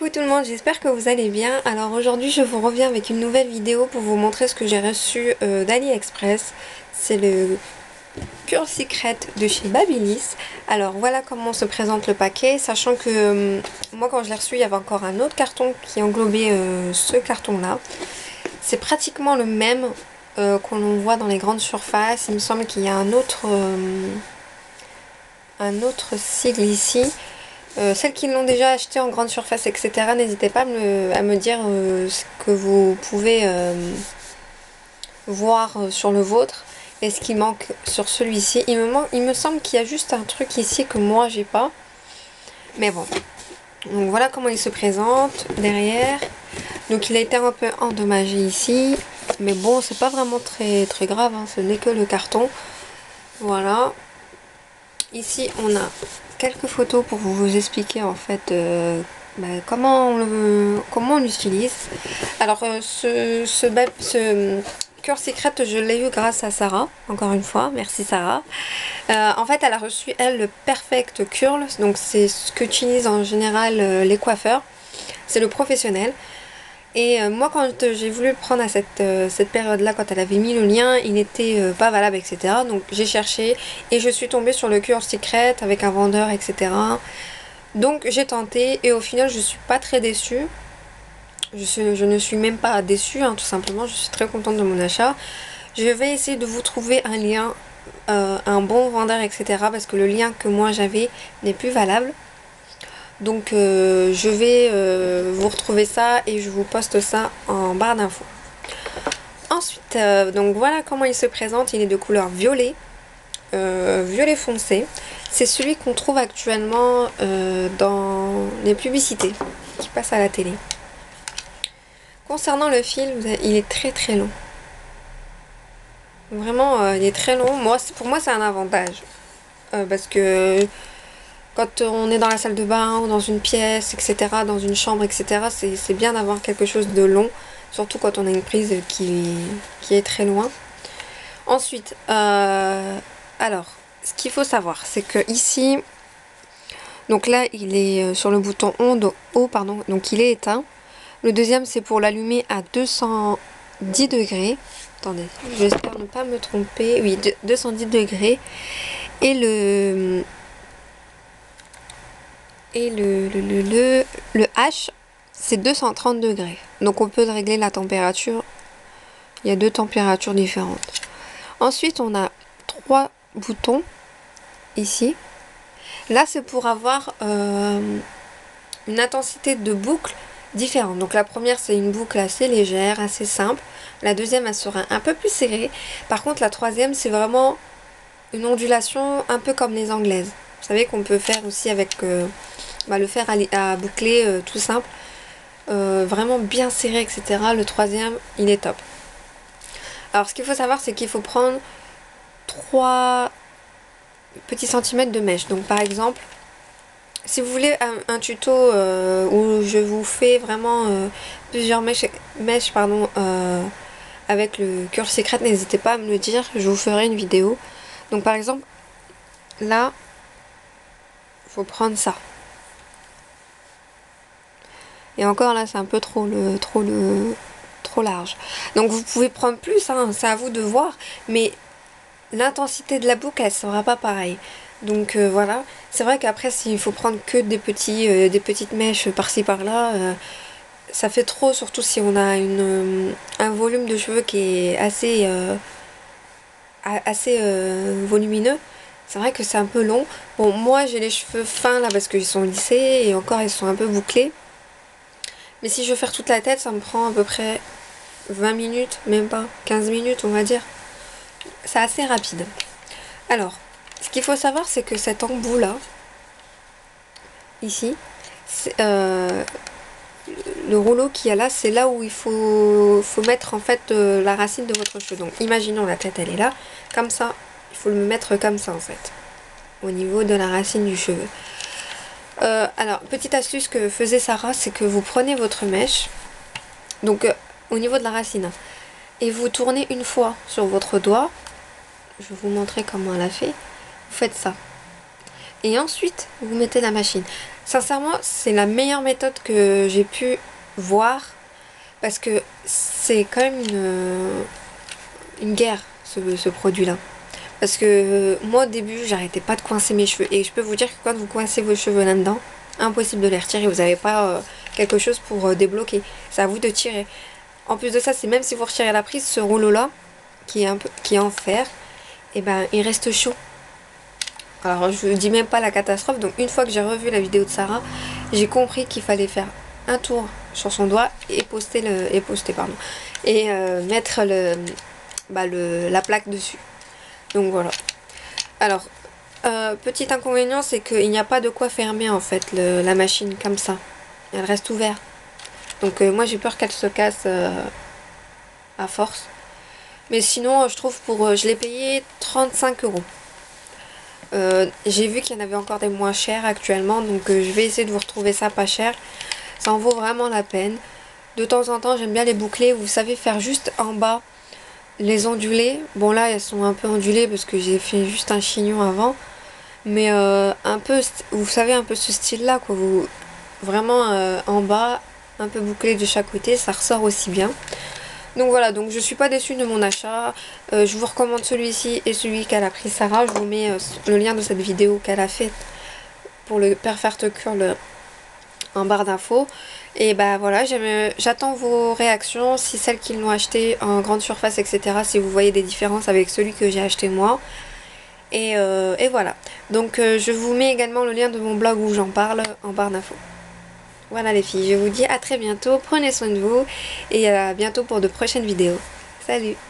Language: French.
Coucou tout le monde, j'espère que vous allez bien. Alors aujourd'hui je vous reviens avec une nouvelle vidéo pour vous montrer ce que j'ai reçu d'AliExpress. C'est le Cure Secret de chez Babyliss. Alors voilà comment se présente le paquet, sachant que moi quand je l'ai reçu il y avait encore un autre carton qui englobait ce carton là. C'est pratiquement le même qu'on voit dans les grandes surfaces. Il me semble qu'il y a un autre sigle ici. Celles qui l'ont déjà acheté en grande surface, etc., n'hésitez pas à me dire ce que vous pouvez voir sur le vôtre et ce qui manque sur celui-ci. Il me semble qu'il y a juste un truc ici que moi j'ai pas. Mais bon. Donc voilà comment il se présente derrière. Donc il a été un peu endommagé ici. Mais bon, c'est pas vraiment très grave, hein, ce n'est que le carton. Voilà. Ici on a quelques photos pour vous expliquer en fait comment on l'utilise. Alors ce Cure Secret, je l'ai eu grâce à Sarah, encore une fois, merci Sarah. En fait elle a reçu elle le Perfect Curl, donc c'est ce qu'utilisent en général les coiffeurs, c'est le professionnel. Et moi quand j'ai voulu le prendre à cette période là, quand elle avait mis le lien, il n'était pas valable, etc. Donc j'ai cherché et je suis tombée sur le Cure Secret avec un vendeur, etc. Donc j'ai tenté et au final je suis pas très déçue. Je ne suis même pas déçue, hein, tout simplement, je suis très contente de mon achat. Je vais essayer de vous trouver un lien, un bon vendeur, etc. Parce que le lien que moi j'avais n'est plus valable. Donc je vais vous retrouver ça et je vous poste ça en barre d'infos. Ensuite, donc voilà comment il se présente. Il est de couleur violet, violet foncé. C'est celui qu'on trouve actuellement dans les publicités qui passent à la télé. Concernant le fil, il est très long. Vraiment, il est très long. Pour moi, c'est un avantage. Parce que quand on est dans la salle de bain ou dans une pièce, etc., dans une chambre, etc., c'est bien d'avoir quelque chose de long, surtout quand on a une prise qui est très loin. Ensuite, alors, ce qu'il faut savoir, c'est que ici, donc là, il est sur le bouton haut, pardon, donc il est éteint. Le deuxième, c'est pour l'allumer à 210 degrés. Attendez, j'espère ne pas me tromper. Oui, 210 degrés. Et le H, c'est 230 degrés. Donc on peut régler la température. Il y a deux températures différentes. Ensuite, on a trois boutons ici. Là, c'est pour avoir une intensité de boucle différente. Donc la première, c'est une boucle assez légère, assez simple. La deuxième, elle sera un peu plus serrée. Par contre, la troisième, c'est vraiment une ondulation un peu comme les anglaises. Vous savez qu'on peut faire aussi avec le fer à boucler tout simple. Vraiment bien serré, etc. Le troisième, il est top. Alors ce qu'il faut savoir, c'est qu'il faut prendre 3 petits centimètres de mèche. Donc par exemple, si vous voulez un tuto où je vous fais vraiment plusieurs mèches avec le Cure Secret, n'hésitez pas à me le dire, je vous ferai une vidéo. Donc par exemple, là, il faut prendre ça. Et encore là, c'est un peu trop large. Donc vous pouvez prendre plus, hein, c'est à vous de voir, mais l'intensité de la boucle, elle sera pas pareille. Donc voilà, c'est vrai qu'après s'il faut prendre que des petites mèches par-ci par-là, ça fait trop, surtout si on a un volume de cheveux qui est assez volumineux. C'est vrai que c'est un peu long. Bon, moi j'ai les cheveux fins là parce qu'ils sont lissés et encore ils sont un peu bouclés. Mais si je veux faire toute la tête, ça me prend à peu près 20 minutes, même pas 15 minutes on va dire. C'est assez rapide. Alors, ce qu'il faut savoir, c'est que cet embout là, ici, le rouleau qu'il y a là, c'est là où il faut mettre en fait la racine de votre cheveu. Donc imaginons la tête, elle est là, comme ça, il faut le mettre comme ça en fait, au niveau de la racine du cheveu. Alors, petite astuce que faisait Sarah, c'est que vous prenez votre mèche, donc au niveau de la racine, et vous tournez une fois sur votre doigt. Je vais vous montrer comment elle a fait. Vous faites ça. et ensuite vous mettez la machine. Sincèrement, c'est la meilleure méthode que j'ai pu voir parce que c'est quand même une guerre ce produit-là. Parce que moi au début j'arrêtais pas de coincer mes cheveux et je peux vous dire que quand vous coincez vos cheveux là-dedans, impossible de les retirer, vous n'avez pas quelque chose pour débloquer, c'est à vous de tirer. En plus de ça, c'est même si vous retirez la prise, ce rouleau là qui est en fer, et ben il reste chaud. Alors je dis même pas la catastrophe, donc une fois que j'ai revu la vidéo de Sarah, j'ai compris qu'il fallait faire un tour sur son doigt et mettre la plaque dessus. Donc voilà. Alors, petit inconvénient, c'est qu'il n'y a pas de quoi fermer en fait la machine comme ça. Elle reste ouverte. Donc moi j'ai peur qu'elle se casse à force. Mais sinon, je trouve je l'ai payé 35 euros. J'ai vu qu'il y en avait encore des moins chers actuellement, donc je vais essayer de vous retrouver ça pas cher. Ça en vaut vraiment la peine. De temps en temps, j'aime bien les boucler. Vous savez, faire juste en bas les ondulés. Bon là, elles sont un peu ondulées parce que j'ai fait juste un chignon avant. Mais un peu, vous savez, un peu ce style-là, quoi. Vraiment en bas, un peu bouclé de chaque côté, ça ressort aussi bien. Donc voilà, donc je suis pas déçue de mon achat. Je vous recommande celui-ci et celui qu'elle a pris Sarah. Je vous mets le lien de cette vidéo qu'elle a faite pour le Perfect Curl en barre d'infos. Et bah voilà, j'attends vos réactions, si celles qui l'ont acheté en grande surface, etc. Si vous voyez des différences avec celui que j'ai acheté moi. Et voilà. Donc je vous mets également le lien de mon blog où j'en parle en barre d'infos. Voilà les filles, je vous dis à très bientôt, prenez soin de vous et à bientôt pour de prochaines vidéos. Salut!